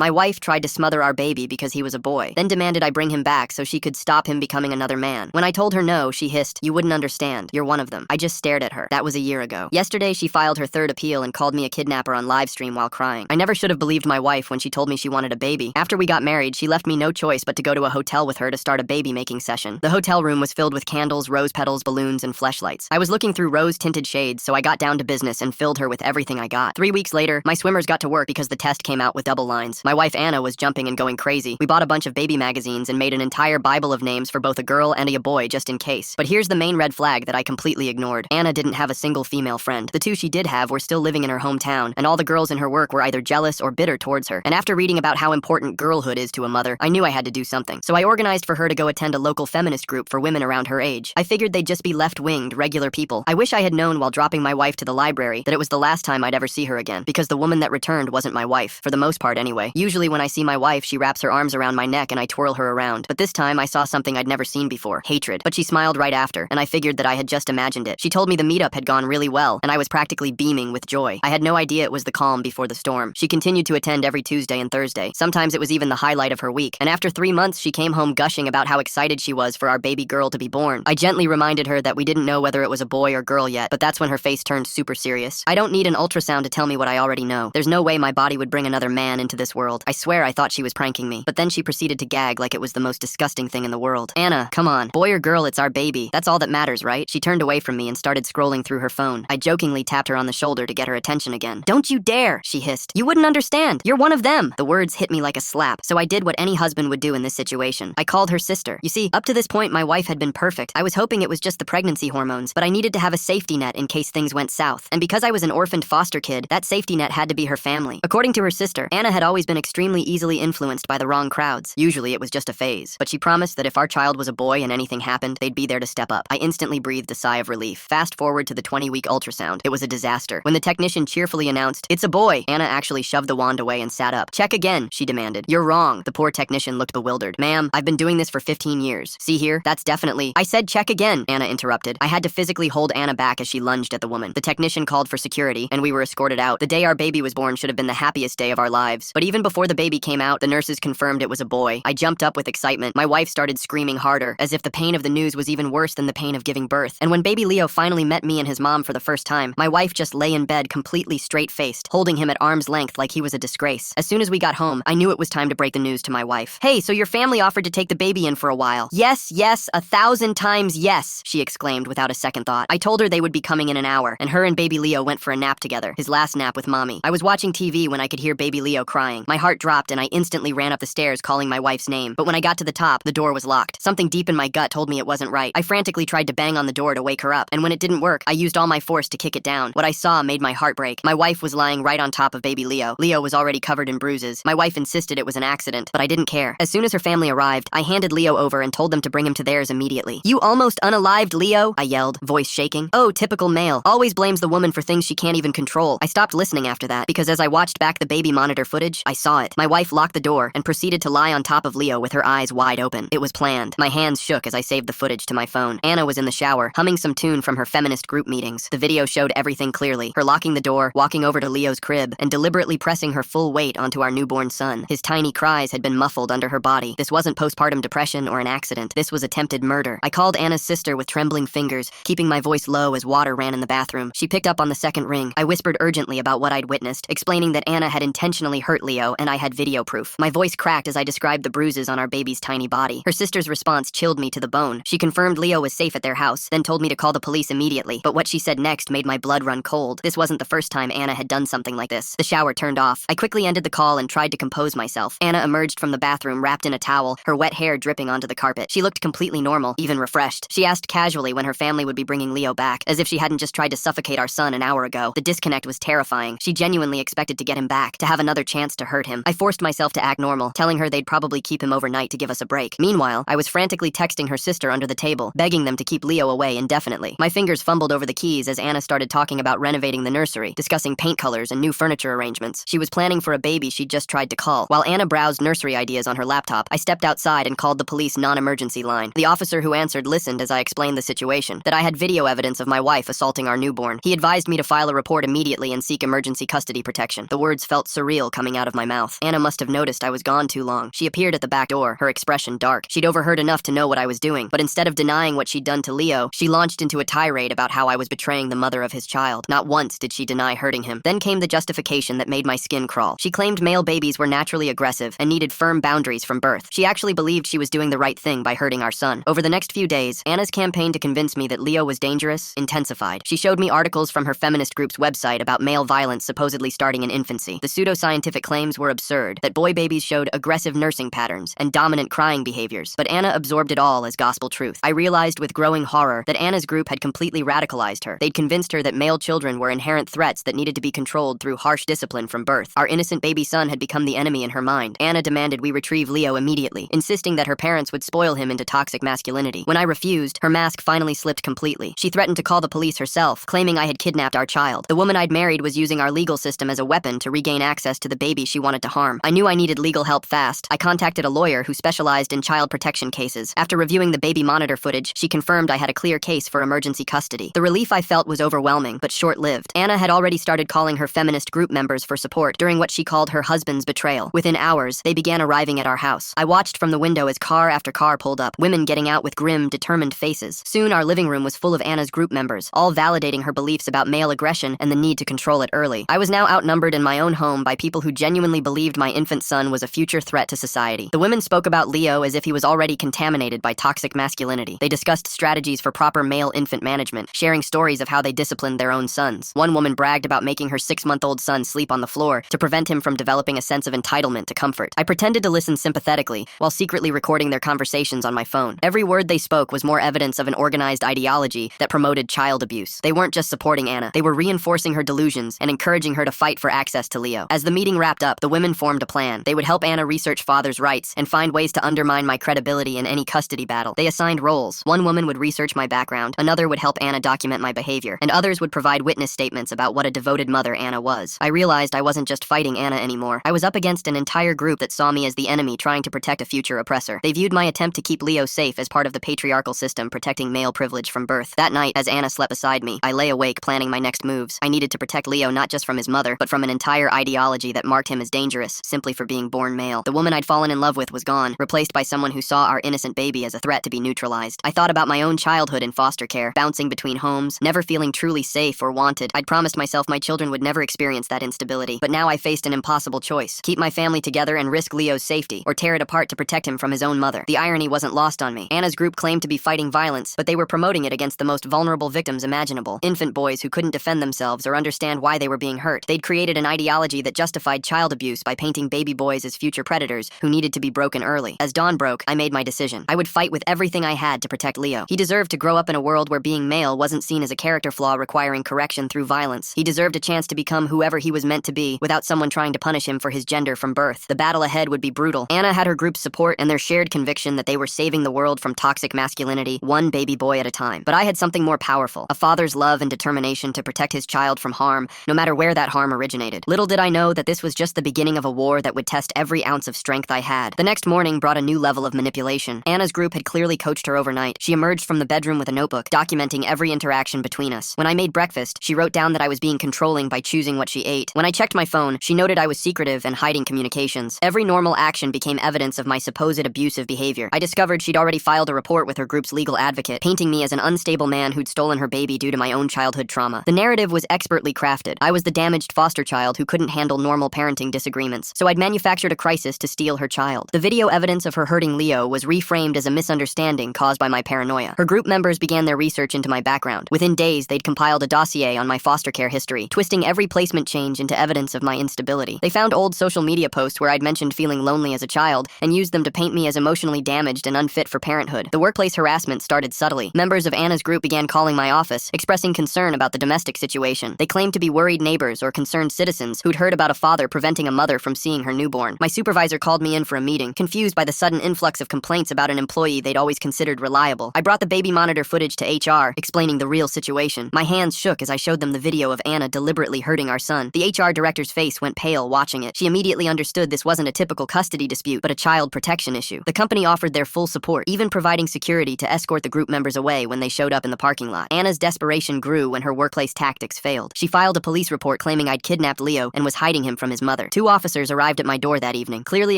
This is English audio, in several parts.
My wife tried to smother our baby because he was a boy, then demanded I bring him back so she could stop him becoming another man. When I told her no, she hissed, "You wouldn't understand. You're one of them." I just stared at her. That was a year ago. Yesterday, she filed her third appeal and called me a kidnapper on livestream while crying. I never should have believed my wife when she told me she wanted a baby. After we got married, she left me no choice but to go to a hotel with her to start a baby-making session. The hotel room was filled with candles, rose petals, balloons, and fleshlights. I was looking through rose-tinted shades, so I got down to business and filled her with everything I got. 3 weeks later, my swimmers got to work because the test came out with double lines. My wife Anna was jumping and going crazy. We bought a bunch of baby magazines and made an entire Bible of names for both a girl and a boy just in case. But here's the main red flag that I completely ignored. Anna didn't have a single female friend. The two she did have were still living in her hometown, and all the girls in her work were either jealous or bitter towards her. And after reading about how important girlhood is to a mother, I knew I had to do something. So I organized for her to go attend a local feminist group for women around her age. I figured they'd just be left-winged, regular people. I wish I had known while dropping my wife to the library that it was the last time I'd ever see her again, because the woman that returned wasn't my wife, for the most part anyway. Usually when I see my wife, she wraps her arms around my neck and I twirl her around. But this time I saw something I'd never seen before: hatred. But she smiled right after, and I figured that I had just imagined it. She told me the meetup had gone really well, and I was practically beaming with joy. I had no idea it was the calm before the storm. She continued to attend every Tuesday and Thursday. Sometimes it was even the highlight of her week. And after 3 months, she came home gushing about how excited she was for our baby girl to be born. I gently reminded her that we didn't know whether it was a boy or girl yet, but that's when her face turned super serious. I don't need an ultrasound to tell me what I already know. There's no way my body would bring another man into this world. I swear I thought she was pranking me. But then she proceeded to gag like it was the most disgusting thing in the world. "Anna, come on. Boy or girl, it's our baby. That's all that matters, right?" She turned away from me and started scrolling through her phone. I jokingly tapped her on the shoulder to get her attention again. "Don't you dare," she hissed. "You wouldn't understand. You're one of them." The words hit me like a slap, so I did what any husband would do in this situation. I called her sister. You see, up to this point, my wife had been perfect. I was hoping it was just the pregnancy hormones, but I needed to have a safety net in case things went south. And because I was an orphaned foster kid, that safety net had to be her family. According to her sister, Anna had always been extremely easily influenced by the wrong crowds. Usually it was just a phase. But she promised that if our child was a boy and anything happened, they'd be there to step up. I instantly breathed a sigh of relief. Fast forward to the 20-week ultrasound. It was a disaster. When the technician cheerfully announced, "It's a boy," Anna actually shoved the wand away and sat up. "Check again," she demanded. "You're wrong." The poor technician looked bewildered. "Ma'am, I've been doing this for 15 years. See here? That's definitely—" "I said check again," Anna interrupted. I had to physically hold Anna back as she lunged at the woman. The technician called for security, and we were escorted out. The day our baby was born should have been the happiest day of our lives. But even before the baby came out, the nurses confirmed it was a boy. I jumped up with excitement. My wife started screaming harder, as if the pain of the news was even worse than the pain of giving birth. And when baby Leo finally met me and his mom for the first time, my wife just lay in bed completely straight-faced, holding him at arm's length like he was a disgrace. As soon as we got home, I knew it was time to break the news to my wife. "Hey, so your family offered to take the baby in for a while?" "Yes, yes, 1,000 times yes," she exclaimed without a second thought. I told her they would be coming in an hour, and her and baby Leo went for a nap together, his last nap with mommy. I was watching TV when I could hear baby Leo crying. My heart dropped and I instantly ran up the stairs calling my wife's name. But when I got to the top, the door was locked. Something deep in my gut told me it wasn't right. I frantically tried to bang on the door to wake her up, and when it didn't work, I used all my force to kick it down. What I saw made my heart break. My wife was lying right on top of baby Leo. Leo was already covered in bruises. My wife insisted it was an accident, but I didn't care. As soon as her family arrived, I handed Leo over and told them to bring him to theirs immediately. "You almost unalived Leo?" I yelled, voice shaking. "Oh, typical male. Always blames the woman for things she can't even control." I stopped listening after that, because as I watched back the baby monitor footage, I saw it. My wife locked the door and proceeded to lie on top of Leo with her eyes wide open. It was planned. My hands shook as I saved the footage to my phone. Anna was in the shower, humming some tune from her feminist group meetings. The video showed everything clearly. Her locking the door, walking over to Leo's crib, and deliberately pressing her full weight onto our newborn son. His tiny cries had been muffled under her body. This wasn't postpartum depression or an accident. This was attempted murder. I called Anna's sister with trembling fingers, keeping my voice low as water ran in the bathroom. She picked up on the second ring. I whispered urgently about what I'd witnessed, explaining that Anna had intentionally hurt Leo and I had video proof. My voice cracked as I described the bruises on our baby's tiny body. Her sister's response chilled me to the bone. She confirmed Leo was safe at their house, then told me to call the police immediately. But what she said next made my blood run cold. This wasn't the first time Anna had done something like this. The shower turned off. I quickly ended the call and tried to compose myself. Anna emerged from the bathroom wrapped in a towel, her wet hair dripping onto the carpet. She looked completely normal, even refreshed. She asked casually when her family would be bringing Leo back, as if she hadn't just tried to suffocate our son an hour ago. The disconnect was terrifying. She genuinely expected to get him back, to have another chance to hurt him. I forced myself to act normal, telling her they'd probably keep him overnight to give us a break. Meanwhile, I was frantically texting her sister under the table, begging them to keep Leo away indefinitely. My fingers fumbled over the keys as Anna started talking about renovating the nursery, discussing paint colors and new furniture arrangements. She was planning for a baby she'd just tried to call. While Anna browsed nursery ideas on her laptop, I stepped outside and called the police non-emergency line. The officer who answered listened as I explained the situation, that I had video evidence of my wife assaulting our newborn. He advised me to file a report immediately and seek emergency custody protection. The words felt surreal coming out of my mouth. mouth. Anna must have noticed I was gone too long. She appeared at the back door, her expression dark. She'd overheard enough to know what I was doing, but instead of denying what she'd done to Leo, she launched into a tirade about how I was betraying the mother of his child. Not once did she deny hurting him. Then came the justification that made my skin crawl. She claimed male babies were naturally aggressive and needed firm boundaries from birth. She actually believed she was doing the right thing by hurting our son. Over the next few days, Anna's campaign to convince me that Leo was dangerous intensified. She showed me articles from her feminist group's website about male violence supposedly starting in infancy. The pseudoscientific claims were absurd, that boy babies showed aggressive nursing patterns and dominant crying behaviors, but Anna absorbed it all as gospel truth. I realized with growing horror that Anna's group had completely radicalized her. They'd convinced her that male children were inherent threats that needed to be controlled through harsh discipline from birth. Our innocent baby son had become the enemy in her mind. Anna demanded we retrieve Leo immediately, insisting that her parents would spoil him into toxic masculinity. When I refused, her mask finally slipped completely. She threatened to call the police herself, claiming I had kidnapped our child. The woman I'd married was using our legal system as a weapon to regain access to the baby she wanted to harm. I knew I needed legal help fast. I contacted a lawyer who specialized in child protection cases. After reviewing the baby monitor footage, she confirmed I had a clear case for emergency custody. The relief I felt was overwhelming, but short-lived. Anna had already started calling her feminist group members for support during what she called her husband's betrayal. Within hours, they began arriving at our house. I watched from the window as car after car pulled up, women getting out with grim, determined faces. Soon, our living room was full of Anna's group members, all validating her beliefs about male aggression and the need to control it early. I was now outnumbered in my own home by people who genuinely believed my infant son was a future threat to society. The women spoke about Leo as if he was already contaminated by toxic masculinity. They discussed strategies for proper male infant management, sharing stories of how they disciplined their own sons. One woman bragged about making her 6-month-old son sleep on the floor to prevent him from developing a sense of entitlement to comfort. I pretended to listen sympathetically while secretly recording their conversations on my phone. Every word they spoke was more evidence of an organized ideology that promoted child abuse. They weren't just supporting Anna, they were reinforcing her delusions and encouraging her to fight for access to Leo. As the meeting wrapped up, the women formed a plan. They would help Anna research father's rights and find ways to undermine my credibility in any custody battle. They assigned roles. One woman would research my background, another would help Anna document my behavior, and others would provide witness statements about what a devoted mother Anna was. I realized I wasn't just fighting Anna anymore. I was up against an entire group that saw me as the enemy trying to protect a future oppressor. They viewed my attempt to keep Leo safe as part of the patriarchal system protecting male privilege from birth. That night, as Anna slept beside me, I lay awake planning my next moves. I needed to protect Leo not just from his mother, but from an entire ideology that marked him as dangerous simply for being born male. The woman I'd fallen in love with was gone, replaced by someone who saw our innocent baby as a threat to be neutralized. I thought about my own childhood in foster care, bouncing between homes, never feeling truly safe or wanted. I'd promised myself my children would never experience that instability, but now I faced an impossible choice: keep my family together and risk Leo's safety, or tear it apart to protect him from his own mother. The irony wasn't lost on me. Anna's group claimed to be fighting violence, but they were promoting it against the most vulnerable victims imaginable: infant boys who couldn't defend themselves or understand why they were being hurt. They'd created an ideology that justified child abuse by painting baby boys as future predators who needed to be broken early. As dawn broke, I made my decision. I would fight with everything I had to protect Leo. He deserved to grow up in a world where being male wasn't seen as a character flaw requiring correction through violence. He deserved a chance to become whoever he was meant to be without someone trying to punish him for his gender from birth. The battle ahead would be brutal. Anna had her group's support and their shared conviction that they were saving the world from toxic masculinity, one baby boy at a time. But I had something more powerful: a father's love and determination to protect his child from harm, no matter where that harm originated. Little did I know that this was just the beginning of a war that would test every ounce of strength I had. The next morning brought a new level of manipulation. Anna's group had clearly coached her overnight. She emerged from the bedroom with a notebook, documenting every interaction between us. When I made breakfast, she wrote down that I was being controlling by choosing what she ate. When I checked my phone, she noted I was secretive and hiding communications. Every normal action became evidence of my supposed abusive behavior. I discovered she'd already filed a report with her group's legal advocate, painting me as an unstable man who'd stolen her baby due to my own childhood trauma. The narrative was expertly crafted. I was the damaged foster child who couldn't handle normal parenting disagreements, so I'd manufactured a crisis to steal her child. The video evidence of her hurting Leo was reframed as a misunderstanding caused by my paranoia. Her group members began their research into my background. Within days, they'd compiled a dossier on my foster care history, twisting every placement change into evidence of my instability. They found old social media posts where I'd mentioned feeling lonely as a child and used them to paint me as emotionally damaged and unfit for parenthood. The workplace harassment started subtly. Members of Anna's group began calling my office, expressing concern about the domestic situation. They claimed to be worried neighbors or concerned citizens who'd heard about a father preventing a mother from seeing her newborn. My supervisor called me in for a meeting, confused by the sudden influx of complaints about an employee they'd always considered reliable. I brought the baby monitor footage to HR, explaining the real situation. My hands shook as I showed them the video of Anna deliberately hurting our son. The HR director's face went pale watching it. She immediately understood this wasn't a typical custody dispute, but a child protection issue. The company offered their full support, even providing security to escort the group members away when they showed up in the parking lot. Anna's desperation grew when her workplace tactics failed. She filed a police report claiming I'd kidnapped Leo and was hiding him from his mother. 2 officers arrived at my door that evening, clearly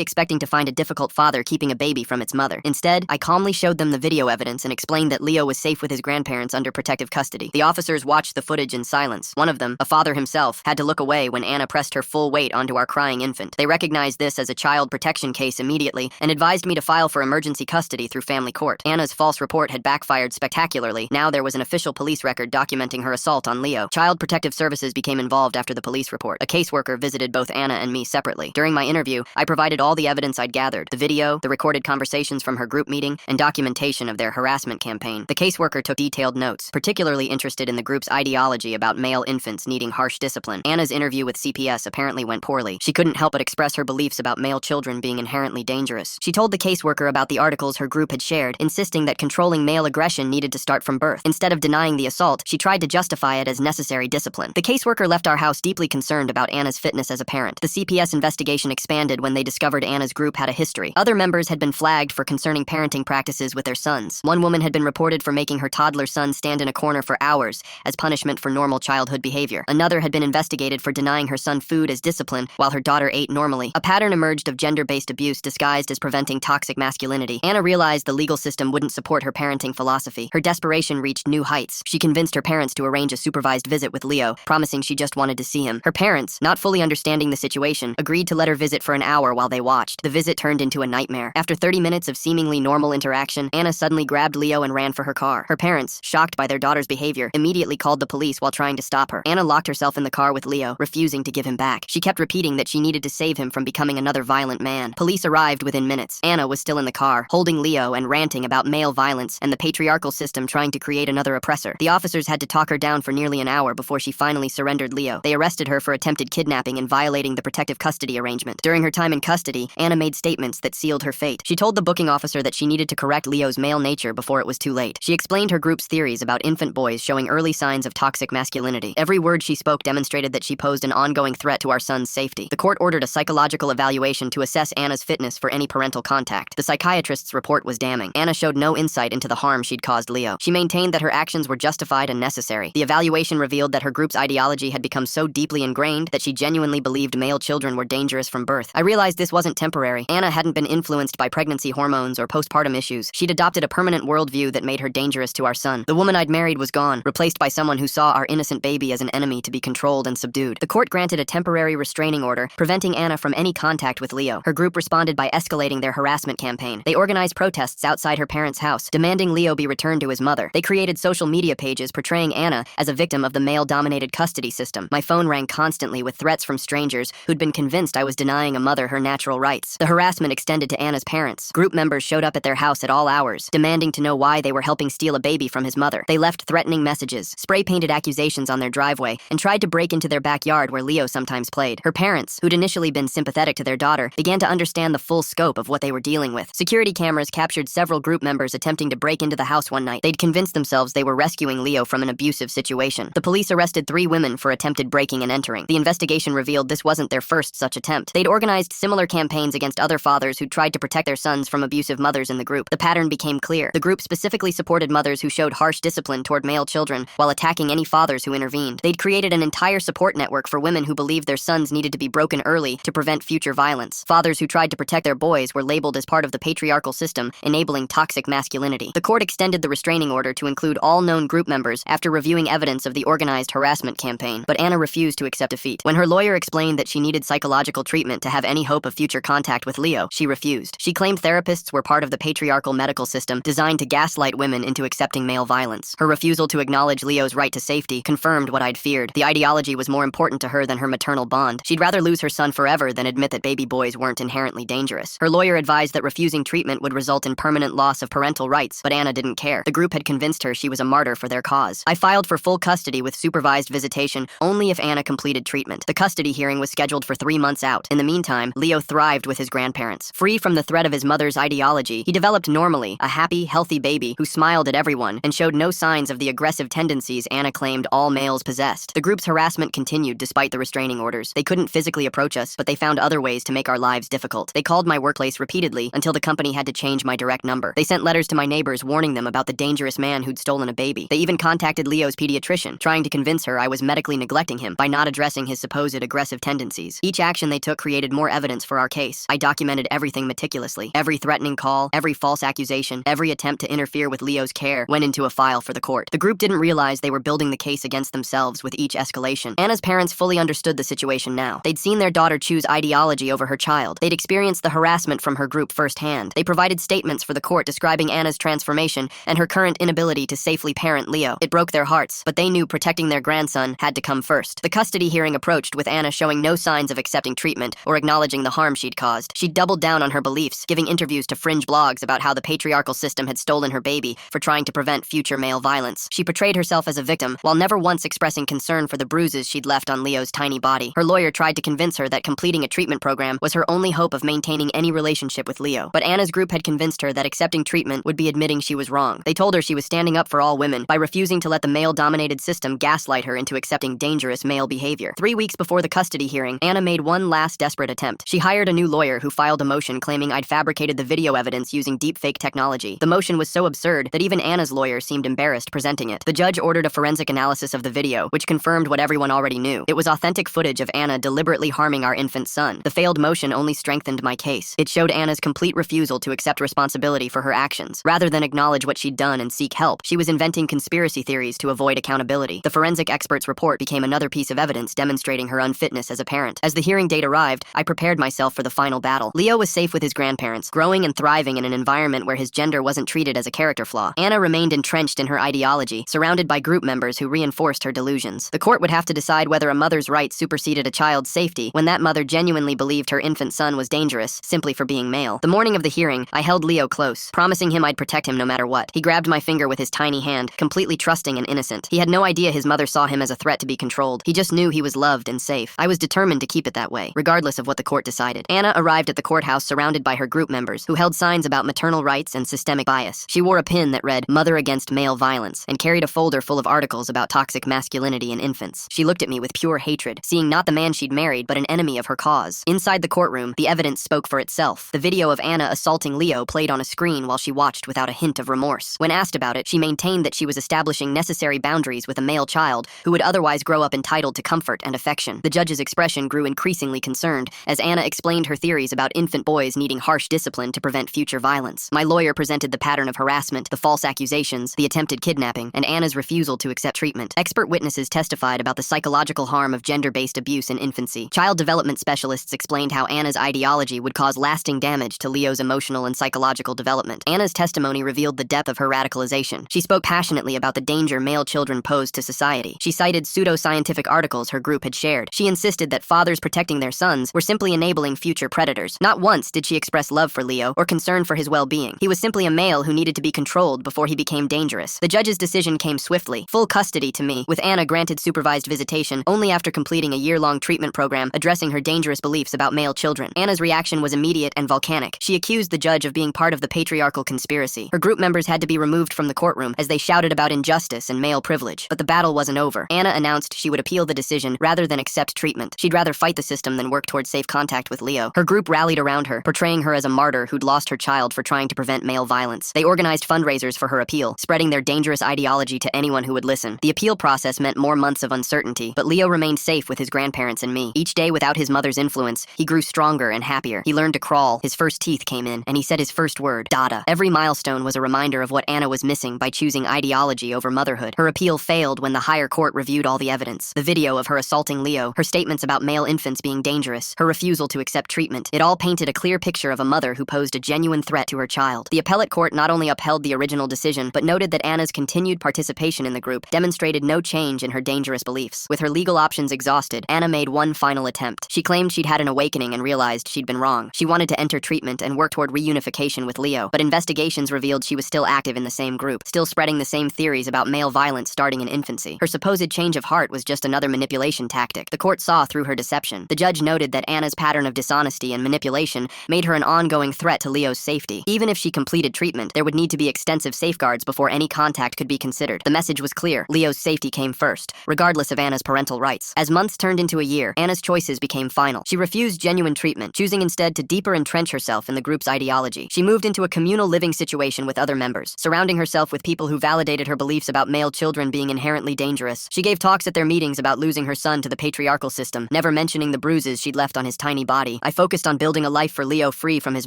expecting to find a difficult father keeping a baby from its mother. Instead, I calmly showed them the video evidence and explained that Leo was safe with his grandparents under protective custody. The officers watched the footage in silence. One of them, a father himself, had to look away when Anna pressed her full weight onto our crying infant. They recognized this as a child protection case immediately and advised me to file for emergency custody through family court. Anna's false report had backfired spectacularly. Now there was an official police record documenting her assault on Leo. Child Protective Services became involved after the police report. A caseworker visited both Anna and me separately. During my interview, I provided all the evidence I'd gathered: the video, the recorded conversations from her group meeting, and documentation of their harassment campaign. The caseworker took detailed notes, particularly interested in the group's ideology about male infants needing harsh discipline. Anna's interview with CPS apparently went poorly. She couldn't help but express her beliefs about male children being inherently dangerous. She told the caseworker about the articles her group had shared, insisting that controlling male aggression needed to start from birth. Instead of denying the assault, she tried to justify it as necessary discipline. The caseworker left our house deeply concerned about Anna's fitness as a parent. The CPS investigation expanded when they discovered Anna's group had a history. Other members had been flagged for concerning parenting practices with their sons. One woman had been reported for making her toddler son stand in a corner for hours as punishment for normal childhood behavior. Another had been investigated for denying her son food as discipline while her daughter ate normally. A pattern emerged of gender-based abuse disguised as preventing toxic masculinity. Anna realized the legal system wouldn't support her parenting philosophy. Her desperation reached new heights. She convinced her parents to arrange a supervised visit with Leo, promising she just wanted to see him. Her parents, not fully understanding the situation, agreed to let her visit for an hour while they watched. The visit turned into a nightmare. After 30 minutes of seemingly normal interaction, Anna suddenly grabbed Leo and ran for her car. Her parents, shocked by their daughter's behavior, immediately called the police while trying to stop her. Anna locked herself in the car with Leo, refusing to give him back. She kept repeating that she needed to save him from becoming another violent man. Police arrived within minutes. Anna was still in the car, holding Leo and ranting about male violence and the patriarchal system trying to create another oppressor. The officers had to talk her down for nearly an hour before she finally surrendered Leo. They arrested her for attempted kidnapping and violating the protective custody arrangement. During her time in custody, Anna made statements that sealed her fate. She told the booking officer that she needed to correct Leo's male nature before it was too late. She explained her group's theories about infant boys showing early signs of toxic masculinity. Every word she spoke demonstrated that she posed an ongoing threat to our son's safety. The court ordered a psychological evaluation to assess Anna's fitness for any parental contact. The psychiatrist's report was damning. Anna showed no insight into the harm she'd caused Leo. She maintained that her actions were justified and necessary. The evaluation revealed that her group's ideology had become so deeply ingrained that she genuinely believed male children were dangerous from birth. I realized this wasn't temporary. Anna hadn't been influenced by pregnancy hormones or postpartum issues. She'd adopted a permanent worldview that made her dangerous to our son. The woman I'd married was gone, replaced by someone who saw our innocent baby as an enemy to be controlled and subdued. The court granted a temporary restraining order, preventing Anna from any contact with Leo. Her group responded by escalating their harassment campaign. They organized protests outside her parents' house, demanding Leo be returned to his mother. They created social media pages portraying Anna as a victim of the male-dominated custody system. My phone rang constantly with threats from strangers who'd been convinced I was denying a mother her natural rights. The harassment extended to Anna's parents. Group members showed up at their house at all hours, demanding to know why they were helping steal a baby from his mother. They left threatening messages, spray-painted accusations on their driveway, and tried to break into their backyard where Leo sometimes played. Her parents, who'd initially been sympathetic to their daughter, began to understand the full scope of what they were dealing with. Security cameras captured several group members attempting to break into the house one night. They'd convinced themselves they were rescuing Leo from an abusive situation. The police arrested 3 women for attempted breaking and entering. The investigation revealed this wasn't their first such attempt. They'd organized similar campaigns against other fathers who tried to protect their sons from abusive mothers in the group. The pattern became clear. The group specifically supported mothers who showed harsh discipline toward male children while attacking any fathers who intervened. They'd created an entire support network for women who believed their sons needed to be broken early to prevent future violence. Fathers who tried to protect their boys were labeled as part of the patriarchal system, enabling toxic masculinity. The court extended the restraining order to include all known group members after reviewing evidence of the organized harassment campaign, but Anna refused to accept defeat. When her lawyer explained that she needed psychological treatment to have any hope of future contact with Leo, she refused. She claimed therapists were part of the patriarchal medical system designed to gaslight women into accepting male violence. Her refusal to acknowledge Leo's right to safety confirmed what I'd feared. The ideology was more important to her than her maternal bond. She'd rather lose her son forever than admit that baby boys weren't inherently dangerous. Her lawyer advised that refusing treatment would result in permanent loss of parental rights, but Anna didn't care. The group had convinced her she was a martyr for their cause. I filed for full custody with supervised visitation only if Anna completed treatment. The custody hearing was scheduled for 3 months out. In the meantime, Leo thrived with his grandparents. Free from the threat of his mother's ideology, he developed normally, a happy, healthy baby who smiled at everyone and showed no signs of the aggressive tendencies Anna claimed all males possessed. The group's harassment continued despite the restraining orders. They couldn't physically approach us, but they found other ways to make our lives difficult. They called my workplace repeatedly until the company had to change my direct number. They sent letters to my neighbors warning them about the dangerous man who'd stolen a baby. They even contacted Leo's pediatrician, trying to convince her I was medically neglecting him by not addressing his supposed aggressive tendencies. agencies. Each action they took created more evidence for our case. I documented everything meticulously. Every threatening call, every false accusation, every attempt to interfere with Leo's care went into a file for the court. The group didn't realize they were building the case against themselves with each escalation. Anna's parents fully understood the situation now. They'd seen their daughter choose ideology over her child. They'd experienced the harassment from her group firsthand. They provided statements for the court describing Anna's transformation and her current inability to safely parent Leo. It broke their hearts, but they knew protecting their grandson had to come first. The custody hearing approached with Anna showing no signs of accepting treatment or acknowledging the harm she'd caused. She doubled down on her beliefs, giving interviews to fringe blogs about how the patriarchal system had stolen her baby for trying to prevent future male violence. She portrayed herself as a victim, while never once expressing concern for the bruises she'd left on Leo's tiny body. Her lawyer tried to convince her that completing a treatment program was her only hope of maintaining any relationship with Leo. But Anna's group had convinced her that accepting treatment would be admitting she was wrong. They told her she was standing up for all women by refusing to let the male-dominated system gaslight her into accepting dangerous male behavior. 3 weeks before the custody hearing, Anna made one last desperate attempt. She hired a new lawyer who filed a motion claiming I'd fabricated the video evidence using deepfake technology. The motion was so absurd that even Anna's lawyer seemed embarrassed presenting it. The judge ordered a forensic analysis of the video, which confirmed what everyone already knew. It was authentic footage of Anna deliberately harming our infant son. The failed motion only strengthened my case. It showed Anna's complete refusal to accept responsibility for her actions. Rather than acknowledge what she'd done and seek help, she was inventing conspiracy theories to avoid accountability. The forensic expert's report became another piece of evidence demonstrating her unfitness as a parent. As the hearing date arrived, I prepared myself for the final battle. Leo was safe with his grandparents, growing and thriving in an environment where his gender wasn't treated as a character flaw. Anna remained entrenched in her ideology, surrounded by group members who reinforced her delusions. The court would have to decide whether a mother's rights superseded a child's safety when that mother genuinely believed her infant son was dangerous simply for being male. The morning of the hearing, I held Leo close, promising him I'd protect him no matter what. He grabbed my finger with his tiny hand, completely trusting and innocent. He had no idea his mother saw him as a threat to be controlled. He just knew he was loved and safe. I was determined to keep it that way, regardless of what the court decided. Anna arrived at the courthouse surrounded by her group members, who held signs about maternal rights and systemic bias. She wore a pin that read, "Mother Against Male Violence," and carried a folder full of articles about toxic masculinity in infants. She looked at me with pure hatred, seeing not the man she'd married, but an enemy of her cause. Inside the courtroom, the evidence spoke for itself. The video of Anna assaulting Leo played on a screen while she watched without a hint of remorse. When asked about it, she maintained that she was establishing necessary boundaries with a male child who would otherwise grow up entitled to comfort and affection. The judge's expression grew increasingly concerned as Anna explained her theories about infant boys needing harsh discipline to prevent future violence. My lawyer presented the pattern of harassment, the false accusations, the attempted kidnapping, and Anna's refusal to accept treatment. Expert witnesses testified about the psychological harm of gender-based abuse in infancy. Child development specialists explained how Anna's ideology would cause lasting damage to Leo's emotional and psychological development. Anna's testimony revealed the depth of her radicalization. She spoke passionately about the danger male children pose to society. She cited pseudoscientific articles her group had shared. She insisted that fathers protecting their sons were simply enabling future predators. Not once did she express love for Leo or concern for his well-being. He was simply a male who needed to be controlled before he became dangerous. The judge's decision came swiftly. Full custody to me, with Anna granted supervised visitation only after completing a year-long treatment program addressing her dangerous beliefs about male children. Anna's reaction was immediate and volcanic. She accused the judge of being part of the patriarchal conspiracy. Her group members had to be removed from the courtroom as they shouted about injustice and male privilege. But the battle wasn't over. Anna announced she would appeal the decision rather than accept treatment. She'd rather fight the system than work toward safe contact with Leo. Her group rallied around her, portraying her as a martyr who'd lost her child for trying to prevent male violence. They organized fundraisers for her appeal, spreading their dangerous ideology to anyone who would listen. The appeal process meant more months of uncertainty, but Leo remained safe with his grandparents and me. Each day without his mother's influence, he grew stronger and happier. He learned to crawl, his first teeth came in, and he said his first word, Dada. Every milestone was a reminder of what Anna was missing by choosing ideology over motherhood. Her appeal failed when the higher court reviewed all the evidence. The video of her assaulting Leo, her statements about male infants being dangerous, her refusal to accept treatment. It all painted a clear picture of a mother who posed a genuine threat to her child. The appellate court not only upheld the original decision, but noted that Anna's continued participation in the group demonstrated no change in her dangerous beliefs. With her legal options exhausted, Anna made one final attempt. She claimed she'd had an awakening and realized she'd been wrong. She wanted to enter treatment and work toward reunification with Leo, but investigations revealed she was still active in the same group, still spreading the same theories about male violence starting in infancy. Her supposed change of heart was just another manipulation tactic. The court saw through her deception. The judge noted that Anna's pattern of dishonesty and manipulation made her an ongoing threat to Leo's safety. Even if she completed treatment, there would need to be extensive safeguards before any contact could be considered. The message was clear. Leo's safety came first, regardless of Anna's parental rights. As months turned into a year, Anna's choices became final. She refused genuine treatment, choosing instead to deeper entrench herself in the group's ideology. She moved into a communal living situation with other members, surrounding herself with people who validated her beliefs about male children being inherently dangerous. She gave talks at their meetings about losing her son to the patriarchal system, never mentioning the bruises she'd left on his tiny body. I focused on building a life for Leo free from his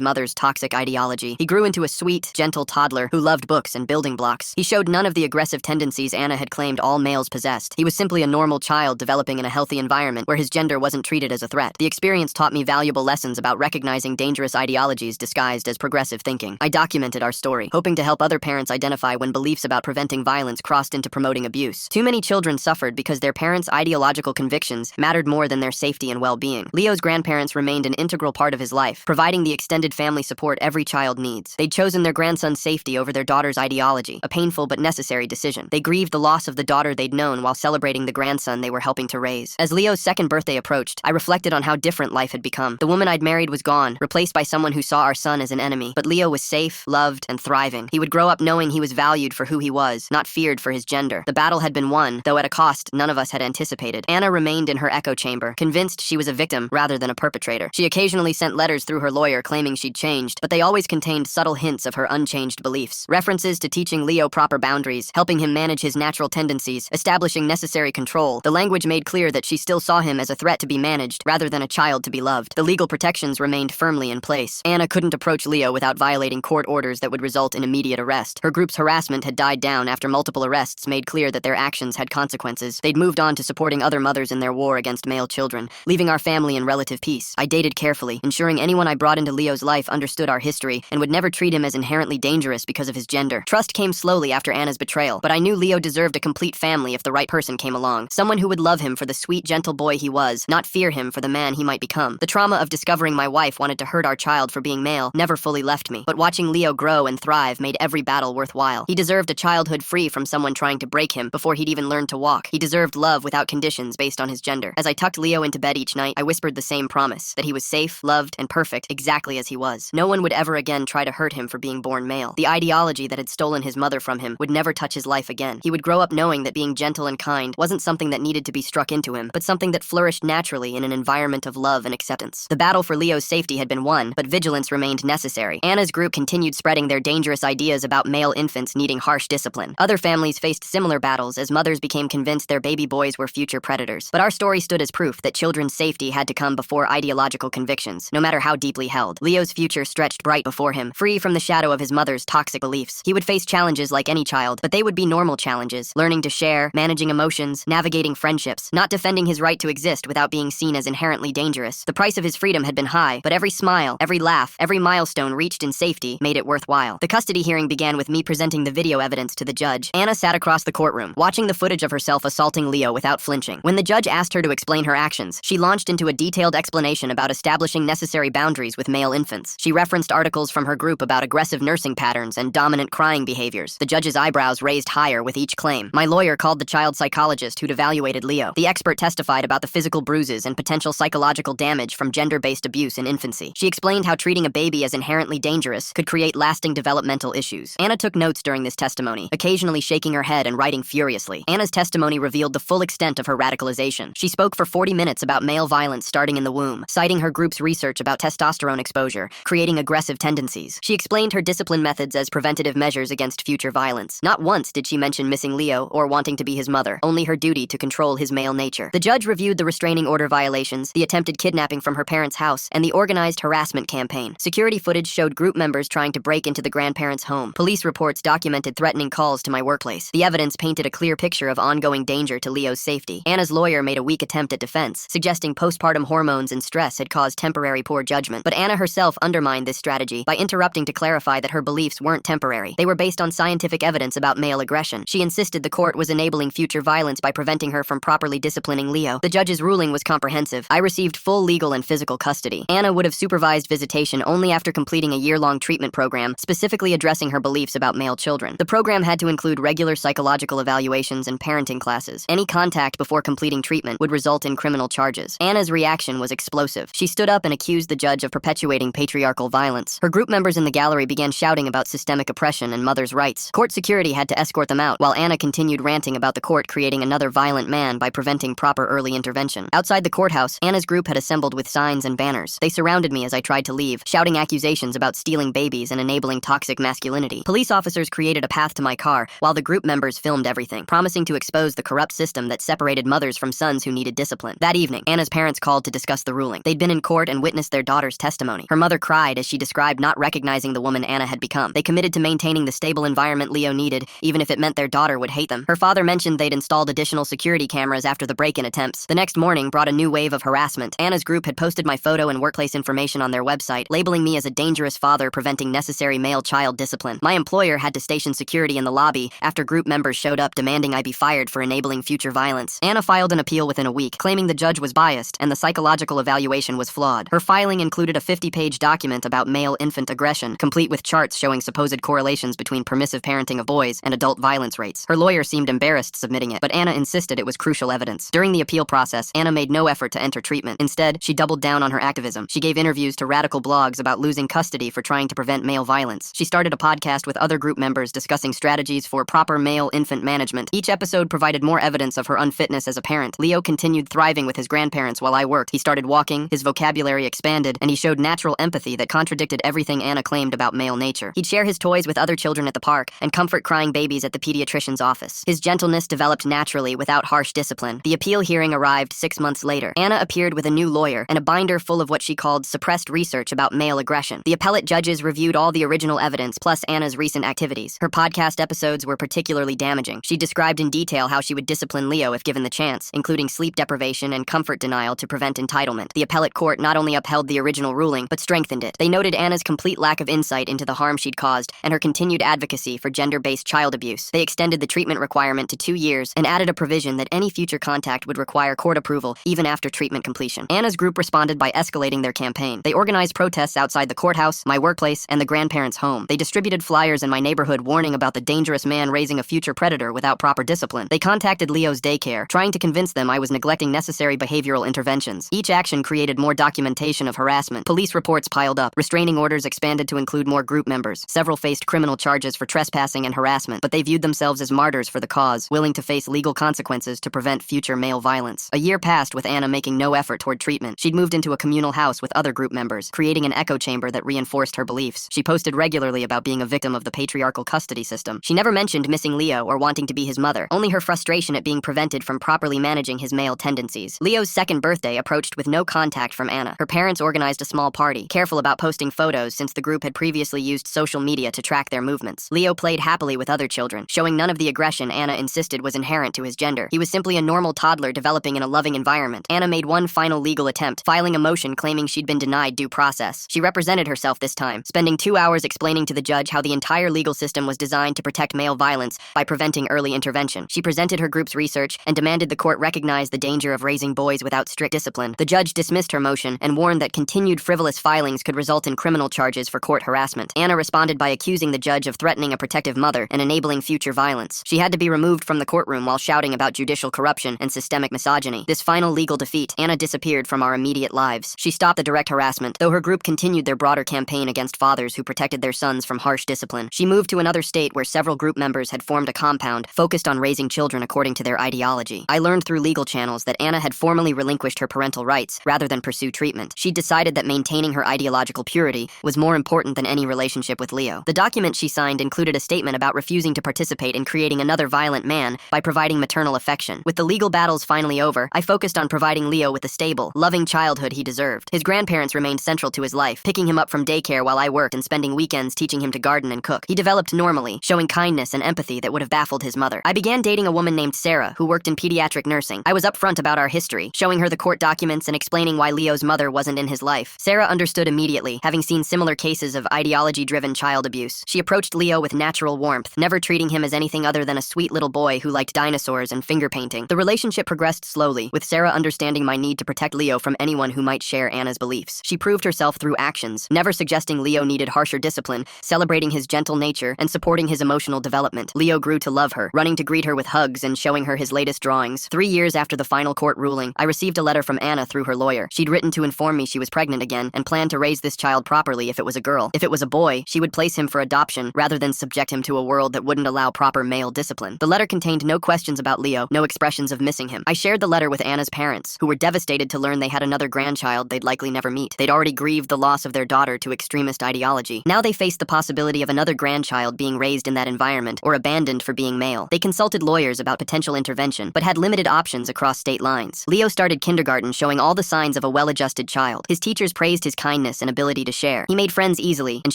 mother's toxic ideology. He grew into a sweet, gentle toddler who loved books and building blocks. He showed none of the aggressive tendencies Anna had claimed all males possessed. He was simply a normal child developing in a healthy environment where his gender wasn't treated as a threat. The experience taught me valuable lessons about recognizing dangerous ideologies disguised as progressive thinking. I documented our story, hoping to help other parents identify when beliefs about preventing violence crossed into promoting abuse. Too many children suffered because their parents' ideological convictions mattered more than their safety and well-being. Leo's grandparents remained an integral part of his life, providing the extended family support every child needs. They'd chosen their grandson's safety over their daughter's ideology, a painful but necessary decision. They grieved the loss of the daughter they'd known while celebrating the grandson they were helping to raise. As Leo's second birthday approached, I reflected on how different life had become. The woman I'd married was gone, replaced by someone who saw our son as an enemy. But Leo was safe, loved, and thriving. He would grow up knowing he was valued for who he was, not feared for his gender. The battle had been won, though at a cost none of us had anticipated. Anna remained in her echo chamber, convinced she was a victim rather than a perpetrator. She occasionally sent letters through her lawyer claiming she'd changed, but they always contained subtle hints of her unchanged beliefs. References to teaching Leo proper boundaries, helping him manage his natural tendencies, establishing necessary control. The language made clear that she still saw him as a threat to be managed, rather than a child to be loved. The legal protections remained firmly in place. Anna couldn't approach Leo without violating court orders that would result in immediate arrest. Her group's harassment had died down after multiple arrests made clear that their actions had consequences. They'd moved on to supporting other mothers in their war against male children, leaving our family in relative peace. I dated carefully, ensuring anyone I brought into Leo's life understood our history and would never treat him as inherently dangerous because of his gender. Trust came slowly after Anna's betrayal, but I knew Leo deserved a complete family if the right person came along. Someone who would love him for the sweet, gentle boy he was, not fear him for the man he might become. The trauma of discovering my wife wanted to hurt our child for being male never fully left me, but watching Leo grow and thrive made every battle worthwhile. He deserved a childhood free from someone trying to break him before he'd even learned to walk. He deserved love without conditions based on his gender. As I tucked Leo into bed each night, I whispered the same promise, that he was safe, loved, and perfect exactly as he was. No one would ever again try to hurt him for being born male. The ideology that had stolen his mother from him would never touch his life again. He would grow up knowing that being gentle and kind wasn't something that needed to be struck into him, but something that flourished naturally in an environment of love and acceptance. The battle for Leo's safety had been won, but vigilance remained necessary. Anna's group continued spreading their dangerous ideas about male infants needing harsh discipline. Other families faced similar battles as mothers became convinced their baby boys were future predators. But our story stood as proof that children's safety had to come before ideological convictions, no matter how deeply held. Leo's future stretched bright before him, free from the shadow of his mother's toxic beliefs. He would face challenges like any child, but they would be normal challenges, learning to share, managing emotions, navigating friendships, not defending his right to exist without being seen as inherently dangerous. The price of his freedom had been high, but every smile, every laugh, every milestone reached in safety made it worthwhile. The custody hearing began with me presenting the video evidence to the judge. Anna sat across the courtroom, watching the footage of herself assaulting Leo without flinching. When the judge asked her to explain her actions, she launched into a detailed explanation about establishing necessary boundaries with male infants. She referenced articles from her group about aggressive nursing patterns and dominant crying behaviors. The judge's eyebrows raised higher with each claim. My lawyer called the child psychologist who'd evaluated Leo. The expert testified about the physical bruises and potential psychological damage from gender-based abuse in infancy. She explained how treating a baby as inherently dangerous could create lasting developmental issues. Anna took notes during this testimony, occasionally shaking her head and writing furiously. Anna's testimony revealed the full extent of her radicalization. She spoke for 40 minutes about male violence starting in the womb, citing her group's research about testosterone exposure, creating aggressive tendencies. She explained her discipline methods as preventative measures against future violence. Not once did she mention missing Leo or wanting to be his mother, only her duty to control his male nature. The judge reviewed the restraining order violations, the attempted kidnapping from her parents' house, and the organized harassment campaign. Security footage showed group members trying to break into the grandparents' home. Police reports documented threatening calls to my workplace. The evidence painted a clear picture of ongoing danger to Leo's safety. Anna's lawyer made a weak attempt at defense, suggesting postpartum hormones and stress had caused temporary poor judgment. But Anna herself undermined this strategy by interrupting to clarify that her beliefs weren't temporary. They were based on scientific evidence about male aggression. She insisted the court was enabling future violence by preventing her from properly disciplining Leo. The judge's ruling was comprehensive. I received full legal and physical custody. Anna would have supervised visitation only after completing a year-long treatment program, specifically addressing her beliefs about male children. The program had to include regular psychological evaluations and parenting classes. Any contact before completing treatment would result in criminal charges. Anna's reaction was explosive. She stood up and accused the judge of perpetuating patriarchal violence. Her group members in the gallery began shouting about systemic oppression and mothers' rights. Court security had to escort them out, while Anna continued ranting about the court creating another violent man by preventing proper early intervention. Outside the courthouse, Anna's group had assembled with signs and banners. They surrounded me as I tried to leave, shouting accusations about stealing babies and enabling toxic masculinity. Police officers created a path to my car, while the group members filmed everything, promising to expose the corrupt system that separated mothers from sons who needed discipline. That evening, Anna's parents called to discuss the ruling. They'd been in court and witnessed their daughter's testimony. Her mother cried as she described not recognizing the woman Anna had become. They committed to maintaining the stable environment Leo needed, even if it meant their daughter would hate them. Her father mentioned they'd installed additional security cameras after the break-in attempts. The next morning brought a new wave of harassment. Anna's group had posted my photo and workplace information on their website, labeling me as a dangerous father preventing necessary male-child discipline. My employer had to station security in the lobby after group members showed up demanding I be fired for enabling future violence. Anna filed an appeal within a week, claiming the judge was biased and the psychological evaluation was flawed. Her filing included a 50-page document about male-infant aggression, complete with charts showing supposed correlations between permissive parenting of boys and adult violence rates. Her lawyer seemed embarrassed submitting it, but Anna insisted it was crucial evidence. During the appeal process, Anna made no effort to enter treatment. Instead, she doubled down on her activism. She gave interviews to radical blogs about losing custody for trying to prevent male violence. She started a podcast with other group members discussing strategies for proper male-infant management. Each episode provided more evidence of her unfitness as a parent. Leo continued thriving with his grandparents while I worked. He started walking, his vocabulary expanded, and he showed natural empathy that contradicted everything Anna claimed about male nature. He'd share his toys with other children at the park and comfort crying babies at the pediatrician's office. His gentleness developed naturally without harsh discipline. The appeal hearing arrived 6 months later. Anna appeared with a new lawyer and a binder full of what she called suppressed research about male aggression. The appellate judges reviewed all the original evidence plus Anna's recent activities. Her podcast episodes were particularly damaging. She described in detail how she would discipline Leo if given the chance, including sleep deprivation and comfort denial to prevent entitlement. The appellate court not only upheld the original ruling, but strengthened it. They noted Anna's complete lack of insight into the harm she'd caused and her continued advocacy for gender-based child abuse. They extended the treatment requirement to 2 years and added a provision that any future contact would require court approval even after treatment completion. Anna's group responded by escalating their campaign. They organized protests outside the courthouse, my workplace, and the grandparents' home. They distributed flyers in my neighborhood warning about the dangerous man raising a future predator without proper discipline. They contacted Leo's daycare, trying to convince them I was neglecting necessary behavioral interventions. Each action created more documentation of harassment. Police reports piled up. Restraining orders expanded to include more group members. Several faced criminal charges for trespassing and harassment, but they viewed themselves as martyrs for the cause, willing to face legal consequences to prevent future male violence. A year passed with Anna making no effort toward treatment. She'd moved into a communal house with other group members, creating an echo chamber that reinforced her beliefs. She posted regularly about being a victim of the patriarchal custody system. She never mentioned missing Leo or wanting to be his mother, only her frustration at being prevented from properly managing his male tendencies. Leo's second birthday approached with no contact from Anna. Her parents organized a small party, careful about posting photos since the group had previously used social media to track their movements. Leo played happily with other children, showing none of the aggression Anna insisted was inherent to his gender. He was simply a normal toddler developing in a loving environment. Anna made one final legal attempt, filing a motion claiming she'd been denied due process. She represented herself this time, spending 2 hours explaining to the judge how the entire legal system was designed to protect male violence by preventing early intervention. She presented her group's research and demanded the court recognize the danger of raising boys without strict discipline. The judge dismissed her motion and warned that continued frivolous filings could result in criminal charges for court harassment. Anna responded by accusing the judge of threatening a protective mother and enabling future violence. She had to be removed from the courtroom while shouting about judicial corruption and systemic misogyny. This final legal defeat, Anna disappeared from our immediate lives. She stopped the direct harassment, though her group continued their broader campaign against fathers who protected their sons from harsh discipline. She moved to another state where several group members had formed a compound focused on raising children according to their ideology. I learned through legal channels that Anna had formally relinquished her parental rights rather than pursue treatment. She decided that maintaining her ideological purity was more important than any relationship with Leo. The document she signed included a statement about refusing to participate in creating another violent man by providing maternal affection. With the legal battles finally over, I focused on providing Leo with the stable, loving childhood he deserved. His grandparents remained central to his life, picking him up from daycare while I worked and spending weekends teaching him to garden and cook. He developed normally, showing kindness and empathy that would have baffled his mother. I began dating a woman named Sarah, who worked in pediatric nursing. I was upfront about our history, showing her the court documents and explaining why Leo's mother wasn't in his life. Sarah understood immediately, having seen similar cases of ideology-driven child abuse. She approached Leo with natural warmth, never treating him as anything other than a sweet little boy who liked dinosaurs and finger painting. The relationship progressed slowly, with Sarah understanding my need to protect Leo from anyone who might share Anna's beliefs. She proved herself through actions, never suggesting Leo needed harsher discipline, celebrating his gentle nature, and supporting his emotional development. Leo grew to love her, running to greet her with hugs and showing her his latest drawings. 3 years after the final court ruling, I received a letter from Anna through her lawyer. She'd written to inform me she was pregnant again and planned to raise this child properly if it was a girl. If it was a boy, she would place him for adoption rather than subject him to a world that wouldn't allow proper male discipline. The letter contained no questions about Leo, no expressions of missing him. I shared the letter with Anna's parents, who were devastated to learn they had another grandchild they'd likely never meet. They'd already grieved the loss of their daughter to extremist ideology. Now they faced the possibility of another grandchild being raised in that environment or abandoned for being male. They consulted lawyers about potential intervention, but had limited options across state lines. Leo started kindergarten showing all the signs of a well-adjusted child. His teachers praised his kindness and ability to share. He made friends easily and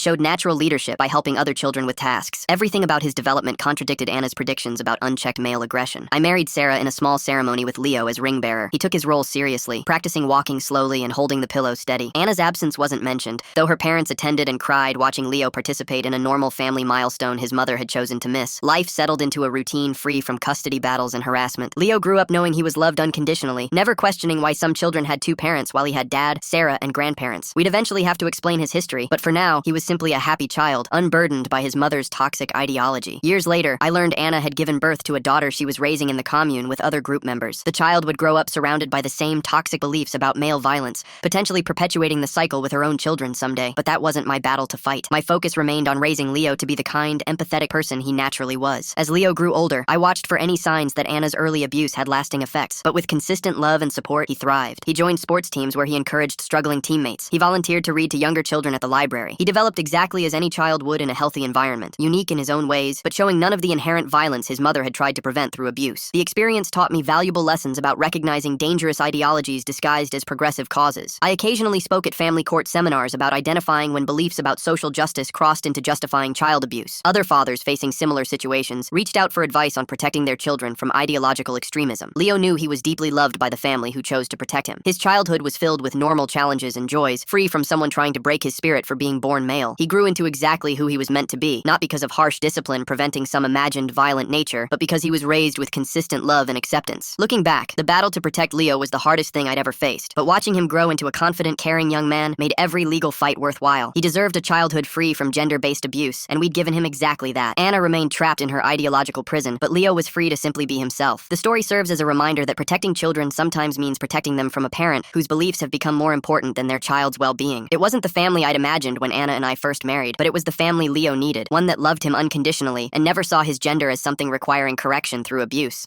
showed natural leadership by helping other children with tasks. Everything about his development contradicted Anna's predictions about unchecked male aggression. I married Sarah in a small ceremony with Leo as ring bearer. He took his role seriously, practicing walking slowly and holding the pillow steady. Anna's absence wasn't mentioned, though her parents attended and cried watching Leo participate in a normal family milestone his mother had chosen to miss. Life settled into a routine free from custody battles and harassment. Leo grew up knowing he was loved unconditionally, never questioning why some children had two parents while he had dad, Sarah, and grandparents. We'd eventually have to explain his history, but for now, he was simply a happy child, unburdened by his mother's toxic ideology. Years later, I learned Anna had given birth to a daughter she was raising in the commune with other group members. The child would grow up surrounded by the same toxic beliefs about male violence, potentially perpetuating the cycle with her own children someday. But that wasn't my battle to fight. My focus remained on raising Leo to be the kind, empathetic person he naturally was. As Leo grew older, I watched for any signs that Anna's early abuse had lasting effects, but with consistent love and support, he thrived. He joined sports teams where he encouraged struggling teammates. He volunteered to read to younger children at the library. He developed exactly as any child would in a healthy environment, unique in his own ways, but showing none of the inherent violence his mother had tried to prevent through abuse. The experience taught me valuable lessons about recognizing dangerous ideologies disguised as progressive causes. I occasionally spoke at family court seminars about identifying when beliefs about social justice crossed into justifying child abuse. Other fathers facing similar situations reached out for advice on protecting their children from ideological extremism. Leo knew he was deeply loved by the family who chose to protect him. His childhood was filled with normal challenges and joys, free from someone trying to break his spirit for being born male. He grew into exactly who he was meant to be, not because of harsh discipline preventing some imagined violent nature, but because he was raised with consistent love and acceptance. Looking back, the battle to protect Leo was the hardest thing I'd ever faced, but watching him grow into a confident, caring young man made every legal fight worthwhile. He deserved a childhood free from gender-based abuse, and we'd given him exactly that. Anna remained trapped in her ideological prison, but Leo was free to simply be himself. The story serves as a reminder that protecting children sometimes means protecting them from a parent whose beliefs have become more important than their child's well-being. It wasn't the family I'd imagined when Anna and I first married, but it was the family Leo needed, one that loved him unconditionally and never saw his gender as something requiring correction through abuse.